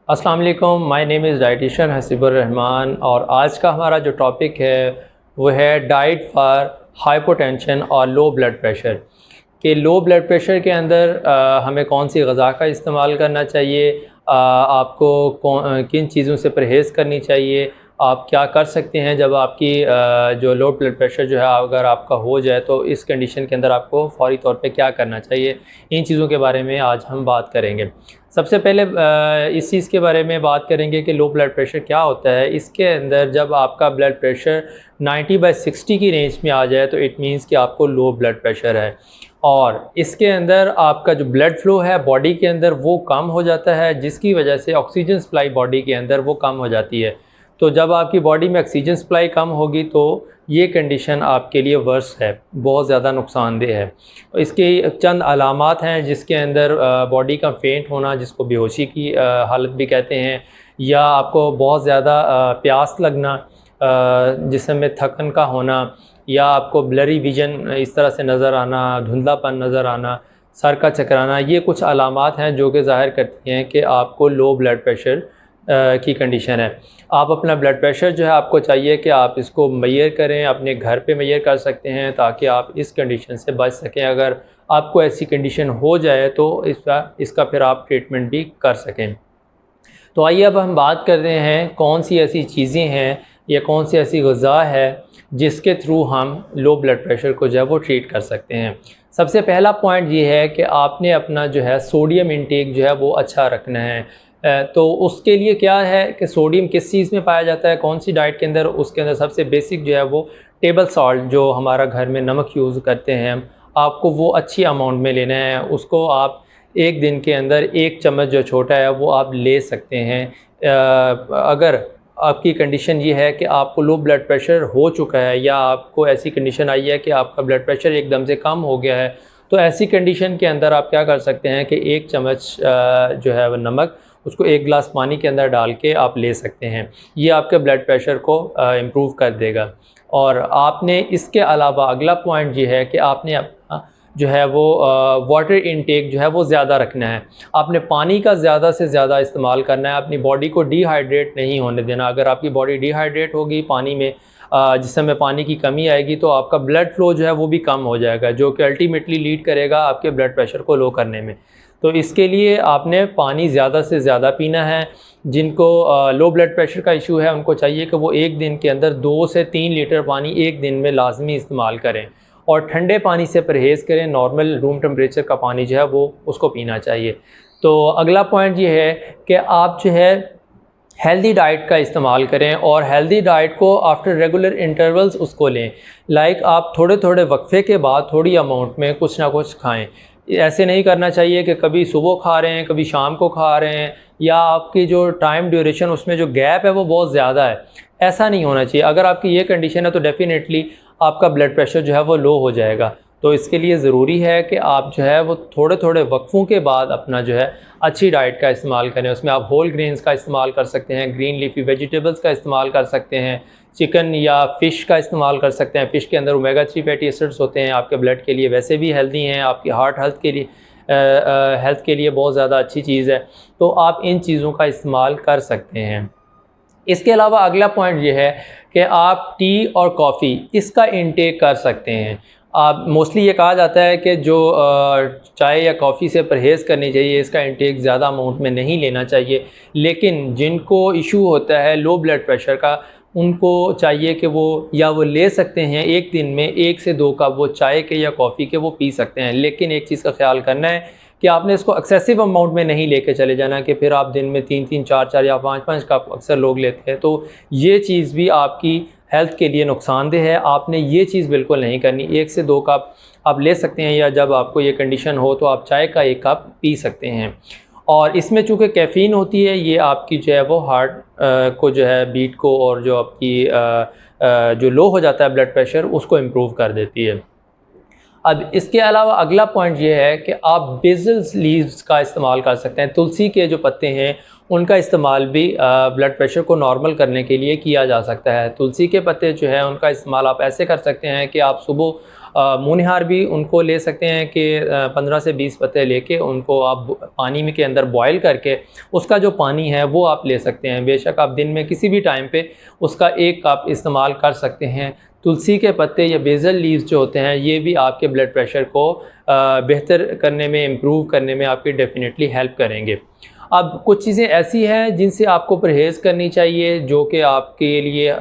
अस्सलाम वालेकुम, my name is dietitian Hasibur Rahman और आज का हमारा जो टॉपिक है वो है डाइट फॉर हाइपोटेंशन और लो ब्लड प्रेशर। कि लो ब्लड प्रेशर के अंदर हमें कौन सी ग़िज़ा का इस्तेमाल करना चाहिए, आपको किन चीज़ों से परहेज़ करनी चाहिए, आप क्या कर सकते हैं जब आपकी जो लो ब्लड प्रेशर जो है अगर आपका हो जाए तो इस कंडीशन के अंदर आपको फ़ौरी तौर पे क्या करना चाहिए। इन चीज़ों के बारे में आज हम बात करेंगे। सबसे पहले इस चीज़ के बारे में बात करेंगे कि लो ब्लड प्रेशर क्या होता है। इसके अंदर जब आपका ब्लड प्रेशर 90/60 की रेंज में आ जाए तो इट मीन्स कि आपको लो ब्लड प्रेशर है और इसके अंदर आपका जो ब्लड फ़्लो है बॉडी के अंदर वो कम हो जाता है, जिसकी वजह से ऑक्सीजन सप्लाई बॉडी के अंदर वो कम हो जाती है। तो जब आपकी बॉडी में ऑक्सीजन सप्लाई कम होगी तो ये कंडीशन आपके लिए वर्स है, बहुत ज़्यादा नुकसानदेह है। इसकी चंद अलामात हैं जिसके अंदर बॉडी का फेंट होना, जिसको बेहोशी की हालत भी कहते हैं, या आपको बहुत ज़्यादा प्यास लगना, जिस्म में थकन का होना, या आपको ब्लरी विज़न इस तरह से नज़र आना, धुंधलापन नज़र आना, सर का चकराना, ये कुछ अलामात हैं जो कि ज़ाहिर करती हैं कि आपको लो ब्लड प्रेशर की कंडीशन है। आप अपना ब्लड प्रेशर जो है आपको चाहिए कि आप इसको मेज़र करें, अपने घर पे मेज़र कर सकते हैं ताकि आप इस कंडीशन से बच सकें। अगर आपको ऐसी कंडीशन हो जाए तो इसका फिर आप ट्रीटमेंट भी कर सकें। तो आइए अब हम बात करते हैं कौन सी ऐसी चीज़ें हैं या कौन सी ऐसी ग़िज़ा है जिसके थ्रू हम लो ब्लड प्रेशर को जो है वो ट्रीट कर सकते हैं। सबसे पहला पॉइंट ये है कि आपने अपना जो है सोडियम इंटेक जो है वो अच्छा रखना है। तो उसके लिए क्या है कि सोडियम किस चीज़ में पाया जाता है, कौन सी डाइट के अंदर, उसके अंदर सबसे बेसिक जो है वो टेबल सॉल्ट, जो हमारा घर में नमक यूज़ करते हैं हम, आपको वो अच्छी अमाउंट में लेना है। उसको आप एक दिन के अंदर 1 चम्मच जो छोटा है वो आप ले सकते हैं। अगर आपकी कंडीशन ये है कि आपको लो ब्लड प्रेशर हो चुका है या आपको ऐसी कंडीशन आई है कि आपका ब्लड प्रेशर एकदम से कम हो गया है, तो ऐसी कंडीशन के अंदर आप क्या कर सकते हैं कि 1 चम्मच जो है वो नमक, उसको 1 गिलास पानी के अंदर डाल के आप ले सकते हैं। ये आपके ब्लड प्रेशर को इम्प्रूव कर देगा। और आपने इसके अलावा अगला पॉइंट ये है कि आपने अपना जो है वो वाटर इंटेक जो है वो ज़्यादा रखना है। आपने पानी का ज़्यादा से ज़्यादा इस्तेमाल करना है, अपनी बॉडी को डिहाइड्रेट नहीं होने देना। अगर आपकी बॉडी डिहाइड्रेट होगी, पानी में जिस्म में पानी की कमी आएगी तो आपका ब्लड फ़्लो जो है वो भी कम हो जाएगा, जो कि अल्टीमेटली लीड करेगा आपके ब्लड प्रेशर को लो करने में। तो इसके लिए आपने पानी ज़्यादा से ज़्यादा पीना है। जिनको लो ब्लड प्रेशर का इशू है उनको चाहिए कि वो एक दिन के अंदर 2 से 3 लीटर पानी एक दिन में लाजमी इस्तेमाल करें और ठंडे पानी से परहेज़ करें। नॉर्मल रूम टेम्परेचर का पानी जो है वो उसको पीना चाहिए। तो अगला पॉइंट ये है कि आप जो है हेल्दी डाइट का इस्तेमाल करें और हेल्दी डाइट को आफ्टर रेगुलर इंटरवल्स उसको लें। लाइक आप थोड़े थोड़े वक्फे के बाद थोड़ी अमाउंट में कुछ ना कुछ खाएं। ऐसे नहीं करना चाहिए कि कभी सुबह खा रहे हैं, कभी शाम को खा रहे हैं, या आपकी जो टाइम ड्यूरेशन उसमें जो गैप है वो बहुत ज़्यादा है। ऐसा नहीं होना चाहिए। अगर आपकी ये कंडीशन है तो डेफ़िनेटली आपका ब्लड प्रेशर जो है वो लो हो जाएगा। तो इसके लिए ज़रूरी है कि आप जो है वो थोड़े थोड़े वक्फ़ों के बाद अपना जो है अच्छी डाइट का इस्तेमाल करें। उसमें आप होल ग्रेन्स का इस्तेमाल कर सकते हैं, ग्रीन लीफी वेजिटेबल्स का इस्तेमाल कर सकते हैं, चिकन या फ़िश का इस्तेमाल कर सकते हैं। फ़िश के अंदर ओमेगा 3 फैटी एसिड्स होते हैं, आपके ब्लड के लिए वैसे भी हेल्दी हैं, आपकी हार्ट हेल्थ के लिए बहुत ज़्यादा अच्छी चीज़ है। तो आप इन चीज़ों का इस्तेमाल कर सकते हैं। इसके अलावा अगला पॉइंट ये है कि आप टी और कॉफ़ी इसका इंटेक कर सकते हैं। आप मोस्टली ये कहा जाता है कि जो चाय या कॉफ़ी से परहेज़ करनी चाहिए, इसका इंटेक ज़्यादा अमाउंट में नहीं लेना चाहिए। लेकिन जिनको इशू होता है लो ब्लड प्रेशर का, उनको चाहिए कि वो ले सकते हैं एक दिन में 1 से 2 कप वो चाय के या कॉफ़ी के वो पी सकते हैं। लेकिन एक चीज़ का ख्याल करना है कि आपने इसको एक्सेसिव अमाउंट में नहीं लेके चले जाना कि फिर आप दिन में 3-3, 4-4 या 5-5 कप अक्सर लोग लेते हैं। तो ये चीज़ भी आपकी हेल्थ के लिए नुकसानदेह है। आपने ये चीज़ बिल्कुल नहीं करनी। 1 से 2 कप आप ले सकते हैं, या जब आपको ये कंडीशन हो तो आप चाय का 1 कप पी सकते हैं। और इसमें चूँकि कैफ़ीन होती है, ये आपकी जो है वो हार्ट को जो है बीट को, और जो आपकी जो लो हो जाता है ब्लड प्रेशर, उसको इम्प्रूव कर देती है। अब इसके अलावा अगला पॉइंट ये है कि आप बेसिल लीव्स का इस्तेमाल कर सकते हैं। तुलसी के जो पत्ते हैं उनका इस्तेमाल भी ब्लड प्रेशर को नॉर्मल करने के लिए किया जा सकता है। तुलसी के पत्ते जो है उनका इस्तेमाल आप ऐसे कर सकते हैं कि आप सुबह मुनहार भी उनको ले सकते हैं कि 15 से 20 पत्ते लेके उनको आप पानी में के अंदर बॉयल करके उसका जो पानी है वो आप ले सकते हैं। बेशक आप दिन में किसी भी टाइम पे उसका 1 कप इस्तेमाल कर सकते हैं। तुलसी के पत्ते या बेसल लीव्स जो होते हैं ये भी आपके ब्लड प्रेशर को बेहतर करने में, इम्प्रूव करने में आपकी डेफिनेटली हेल्प करेंगे। अब कुछ चीज़ें ऐसी हैं जिनसे आपको परहेज़ करनी चाहिए जो कि आपके लिए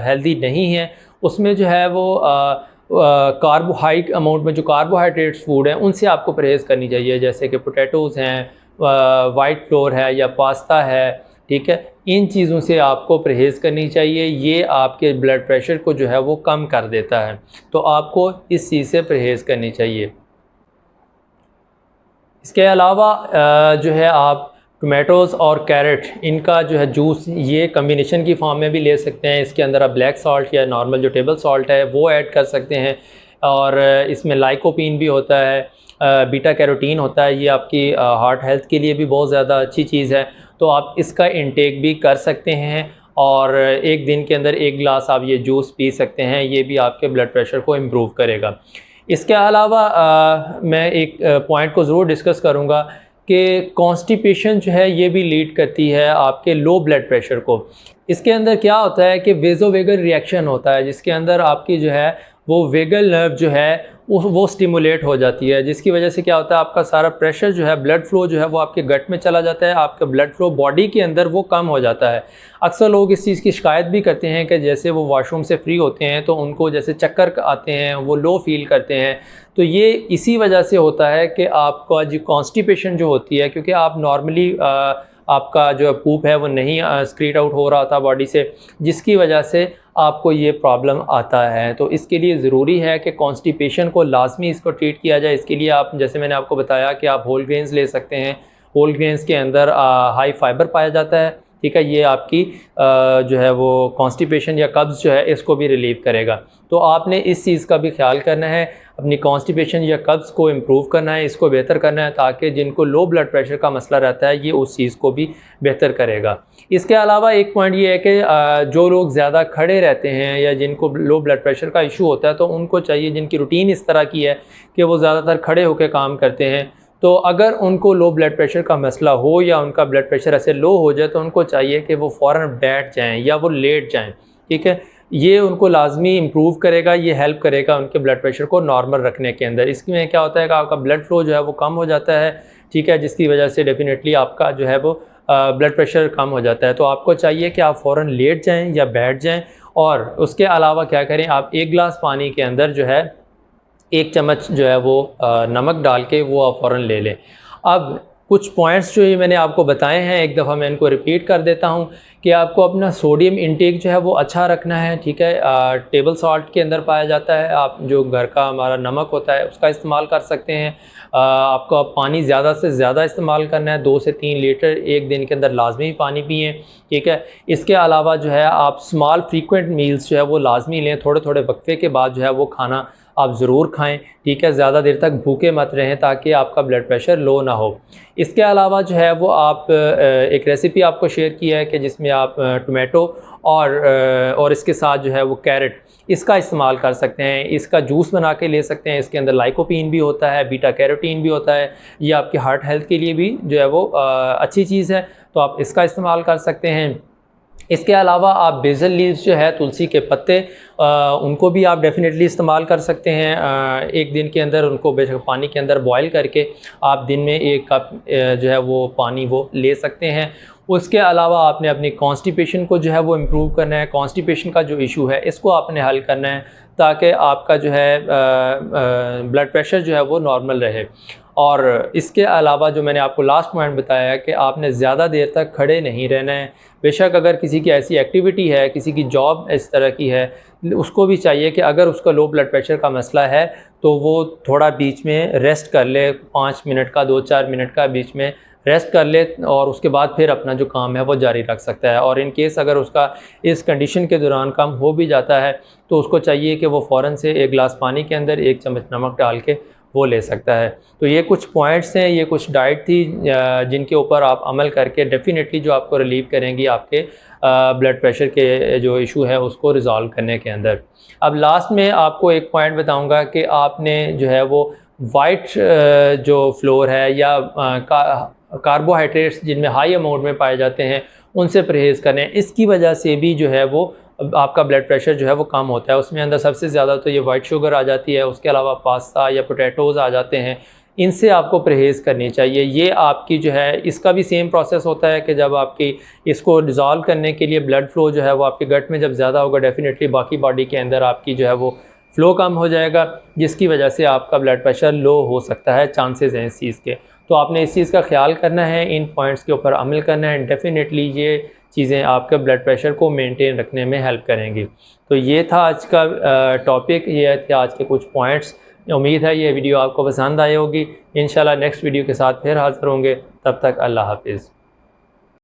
हेल्दी नहीं है। उसमें जो है वो कार्बोहाइड अमाउंट में जो कार्बोहाइड्रेट्स फूड हैं उनसे आपको परहेज़ करनी चाहिए, जैसे कि पोटैटोज़ हैं, वाइट फ्लोर है या पास्ता है, ठीक है। इन चीज़ों से आपको परहेज़ करनी चाहिए। ये आपके ब्लड प्रेशर को जो है वो कम कर देता है, तो आपको इस चीज़ से परहेज़ करनी चाहिए। इसके अलावा जो है आप टोमेटोज़ और कैरेट इनका जो है जूस ये कम्बिनेशन की फॉर्म में भी ले सकते हैं। इसके अंदर आप ब्लैक सॉल्ट या नॉर्मल जो टेबल सॉल्ट है वो ऐड कर सकते हैं, और इसमें लाइकोपीन भी होता है, बीटा कैरोटीन होता है। ये आपकी हार्ट हेल्थ के लिए भी बहुत ज़्यादा अच्छी चीज़ है, तो आप इसका इंटेक भी कर सकते हैं और एक दिन के अंदर 1 गिलास आप ये जूस पी सकते हैं। ये भी आपके ब्लड प्रेशर को इम्प्रूव करेगा। इसके अलावा मैं एक पॉइंट को ज़रूर डिस्कस करूँगा कि कॉन्स्टिपेशन जो है ये भी लीड करती है आपके लो ब्लड प्रेशर को। इसके अंदर क्या होता है कि वेज़ोवेगल रिएक्शन होता है, जिसके अंदर आपकी जो है वो वेगल नर्व जो है वो स्टिमुलेट हो जाती है, जिसकी वजह से क्या होता है आपका सारा प्रेशर जो है, ब्लड फ्लो जो है वो आपके गट में चला जाता है, आपका ब्लड फ्लो बॉडी के अंदर वो कम हो जाता है। अक्सर लोग इस चीज़ की शिकायत भी करते हैं कि जैसे वो वॉशरूम से फ्री होते हैं तो उनको जैसे चक्कर आते हैं, वो लो फील करते हैं। तो ये इसी वजह से होता है कि आपका जो कॉन्स्टिपेशन जो होती है, क्योंकि आप नॉर्मली आपका जो पूप है वो नहीं स्क्रीट आउट हो रहा था बॉडी से, जिसकी वजह से आपको ये प्रॉब्लम आता है। तो इसके लिए ज़रूरी है कि कॉन्स्टिपेशन को लाजमी इसको ट्रीट किया जाए। इसके लिए आप, जैसे मैंने आपको बताया कि आप होल ग्रेन्स ले सकते हैं। होल ग्रेन्स के अंदर हाई फाइबर पाया जाता है, ठीक है। ये आपकी जो है वो कॉन्स्टिपेशन या कब्ज़ जो है इसको भी रिलीव करेगा। तो आपने इस चीज़ का भी ख्याल करना है, अपनी कॉन्स्टिपेशन या कब्ज़ को इम्प्रूव करना है, इसको बेहतर करना है, ताकि जिनको लो ब्लड प्रेशर का मसला रहता है ये उस चीज़ को भी बेहतर करेगा। इसके अलावा एक पॉइंट ये है कि जो लोग ज़्यादा खड़े रहते हैं या जिनको लो ब्लड प्रेशर का इशू होता है, तो उनको चाहिए, जिनकी रूटीन इस तरह की है कि वो ज़्यादातर खड़े होकर काम करते हैं, तो अगर उनको लो ब्लड प्रेशर का मसला हो या उनका ब्लड प्रेशर ऐसे लो हो जाए तो उनको चाहिए कि वो फ़ौरन बैठ जाएँ या वो लेट जाएँ, ठीक है। ये उनको लाजमी इम्प्रूव करेगा, ये हेल्प करेगा उनके ब्लड प्रेशर को नॉर्मल रखने के अंदर। इसमें क्या होता है कि आपका ब्लड फ्लो जो है वो कम हो जाता है, ठीक है, जिसकी वजह से डेफिनेटली आपका जो है वो ब्लड प्रेशर कम हो जाता है। तो आपको चाहिए कि आप फ़ौरन लेट जाएँ या बैठ जाएँ, और उसके अलावा क्या करें, आप 1 गिलास पानी के अंदर जो है 1 चम्मच जो है वो नमक डाल के वो आप फ़ौरन ले लें। अब कुछ पॉइंट्स जो ये मैंने आपको बताए हैं, एक दफ़ा मैं इनको रिपीट कर देता हूँ कि आपको अपना सोडियम इंटेक जो है वो अच्छा रखना है, ठीक है। टेबल सॉल्ट के अंदर पाया जाता है, आप जो घर का हमारा नमक होता है उसका इस्तेमाल कर सकते हैं। आपको पानी ज़्यादा से ज़्यादा इस्तेमाल करना है, 2 से 3 लीटर एक दिन के अंदर लाजमी पानी पिएँ, ठीक है। इसके अलावा जो है आप स्मॉल फ्रीक्वेंट मील्स जो है वो लाजमी लें, थोड़े थोड़े वक्फे के बाद जो है वो खाना आप ज़रूर खाएं, ठीक है। ज़्यादा देर तक भूखे मत रहें ताकि आपका ब्लड प्रेशर लो ना हो। इसके अलावा जो है वो आप एक रेसिपी आपको शेयर किया है कि जिसमें आप टोमेटो और इसके साथ जो है वो कैरेट, इसका इस्तेमाल कर सकते हैं। इसका जूस बना के ले सकते हैं। इसके अंदर लाइकोपीन भी होता है, बीटा कैरोटीन भी होता है। ये आपकी हार्ट हेल्थ के लिए भी जो है वो अच्छी चीज़ है, तो आप इसका इस्तेमाल कर सकते हैं। इसके अलावा आप बेसल लीव्स जो है, तुलसी के पत्ते, उनको भी आप डेफ़िनेटली इस्तेमाल कर सकते हैं। एक दिन के अंदर उनको बेशक पानी के अंदर बॉयल करके आप दिन में 1 कप जो है वो पानी वो ले सकते हैं। उसके अलावा आपने अपनी कॉन्स्टिपेशन को जो है वो इम्प्रूव करना है। कॉन्स्टिपेशन का जो इशू है इसको आपने हल करना है ताकि आपका जो है ब्लड प्रेशर जो है वो नॉर्मल रहे। और इसके अलावा जो मैंने आपको लास्ट पॉइंट बताया है कि आपने ज़्यादा देर तक खड़े नहीं रहना है। बेशक अगर किसी की ऐसी एक्टिविटी है, किसी की जॉब इस तरह की है, उसको भी चाहिए कि अगर उसका लो ब्लड प्रेशर का मसला है तो वो थोड़ा बीच में रेस्ट कर ले, 5 मिनट का, 2-4 मिनट का बीच में रेस्ट कर ले, और उसके बाद फिर अपना जो काम है वो जारी रख सकता है। और इन केस अगर उसका इस कंडीशन के दौरान कम हो भी जाता है तो उसको चाहिए कि वो फ़ौरन से 1 गिलास पानी के अंदर 1 चम्मच नमक डाल के वो ले सकता है। तो ये कुछ पॉइंट्स हैं, ये कुछ डाइट थी जिनके ऊपर आप अमल करके डेफ़िनेटली जो आपको रिलीव करेंगी आपके ब्लड प्रेशर के जो इशू है उसको रिज़ॉल्व करने के अंदर। अब लास्ट में आपको एक पॉइंट बताऊंगा कि आपने जो है वो वाइट जो फ्लोर है या कार्बोहाइड्रेट्स जिनमें हाई अमाउंट में पाए जाते हैं उनसे परहेज़ करें। इसकी वजह से भी जो है वो आपका ब्लड प्रेशर जो है वो कम होता है। उसमें अंदर सबसे ज़्यादा तो ये वाइट शुगर आ जाती है, उसके अलावा पास्ता या पोटैटोज़ आ जाते हैं, इनसे आपको परहेज़ करनी चाहिए। ये आपकी जो है इसका भी सेम प्रोसेस होता है कि जब आपकी इसको डिज़ोल्व करने के लिए ब्लड फ़्लो जो है वो आपके गट में जब ज़्यादा होगा डेफ़िनेटली बाकी बॉडी के अंदर आपकी जो है वो फ़्लो कम हो जाएगा, जिसकी वजह से आपका ब्लड प्रेशर लो हो सकता है, चांसेस हैं इस चीज़ के। तो आपने इस चीज़ का ख्याल करना है, इन पॉइंट्स के ऊपर अमल करना है, डेफ़िनेटली ये चीज़ें आपके ब्लड प्रेशर को मेंटेन रखने में हेल्प करेंगी। तो ये था आज का टॉपिक, ये थे आज के कुछ पॉइंट्स। उम्मीद है ये वीडियो आपको पसंद आई होगी। इंशाल्लाह नेक्स्ट वीडियो के साथ फिर हाज़िर होंगे, तब तक अल्लाह हाफ़िज़।